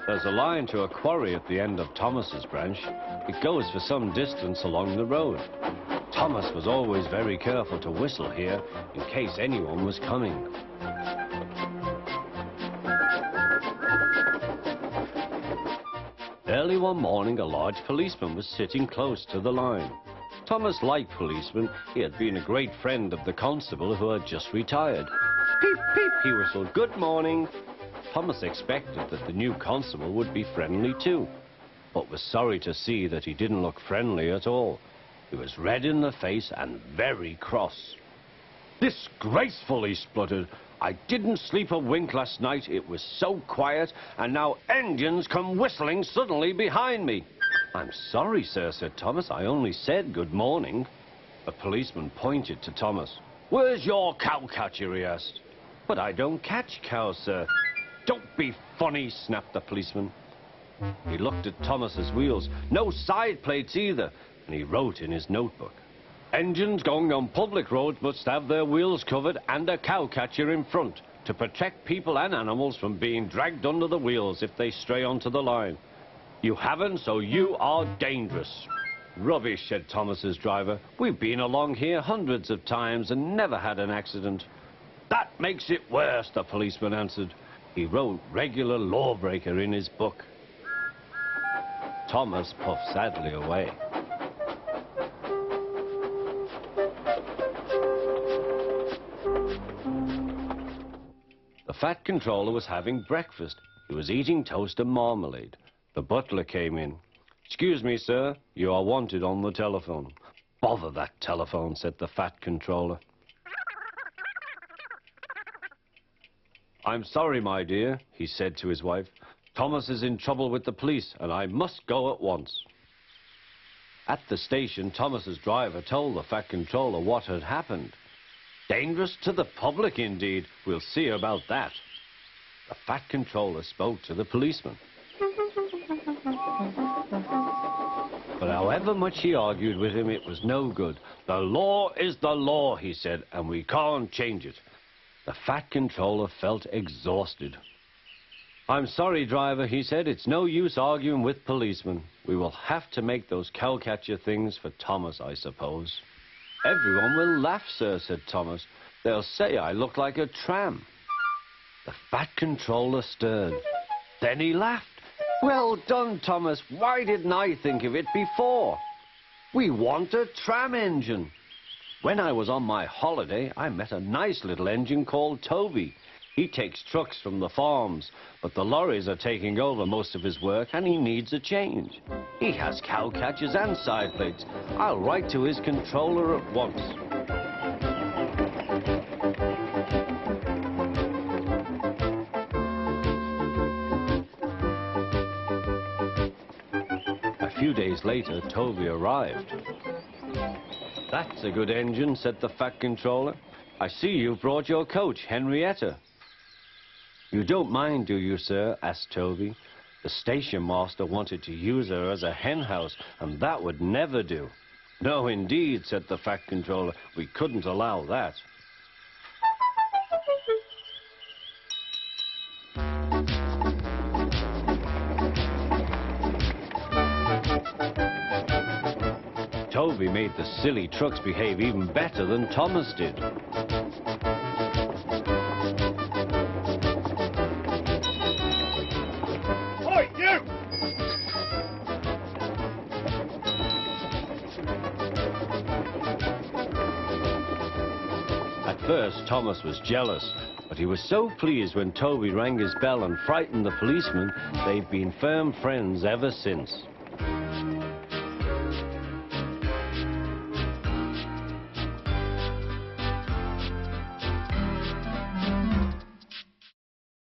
There's a line to a quarry at the end of Thomas's branch. It goes for some distance along the road. Thomas was always very careful to whistle here in case anyone was coming. Early one morning, a large policeman was sitting close to the line. Thomas liked policemen. He had been a great friend of the constable who had just retired. Peep, peep, he whistled, "Good morning." Thomas expected that the new constable would be friendly too, but was sorry to see that he didn't look friendly at all. He was red in the face and very cross. "Disgraceful," he spluttered. "I didn't sleep a wink last night. It was so quiet, and now engines come whistling suddenly behind me." "I'm sorry, sir," said Thomas. "I only said good morning." The policeman pointed to Thomas. "Where's your cowcatcher?" he asked. "But I don't catch cows, sir." "Don't be funny," snapped the policeman. He looked at Thomas's wheels. No side plates either, and he wrote in his notebook, "Engines going on public roads must have their wheels covered and a cowcatcher in front to protect people and animals from being dragged under the wheels if they stray onto the line. You haven't, so you are dangerous." "Rubbish," said Thomas's driver. "We've been along here hundreds of times and never had an accident." "That makes it worse," the policeman answered. He wrote "regular lawbreaker" in his book. Thomas puffed sadly away. The fat controller was having breakfast. He was eating toast and marmalade. The butler came in. "Excuse me, sir, you are wanted on the telephone." "Bother that telephone," said the fat controller. "I'm sorry, my dear," he said to his wife. "Thomas is in trouble with the police, and I must go at once." At the station, Thomas's driver told the fat controller what had happened. Dangerous to the public, indeed. We'll see about that. The fat controller spoke to the policeman. But however much he argued with him, it was no good. "The law is the law," he said, "and we can't change it." The fat controller felt exhausted. "I'm sorry, driver," he said. "It's no use arguing with policemen. We will have to make those cowcatcher things for Thomas, I suppose." "Everyone will laugh, sir," said Thomas. "They'll say I look like a tram." The fat controller stirred. Then he laughed. "Well done, Thomas. Why didn't I think of it before? We want a tram engine. When I was on my holiday, I met a nice little engine called Toby. He takes trucks from the farms, but the lorries are taking over most of his work, and he needs a change. He has cowcatchers and side plates. I'll write to his controller at once." A few days later, Toby arrived. "That's a good engine," said the fat controller. "I see you've brought your coach, Henrietta." "You don't mind, do you, sir?" asked Toby. "The station master wanted to use her as a hen house, and that would never do." "No, indeed," said the fat controller. "We couldn't allow that." Toby made the silly trucks behave even better than Thomas did. Oi, you! At first, Thomas was jealous, but he was so pleased when Toby rang his bell and frightened the policeman. They've been firm friends ever since.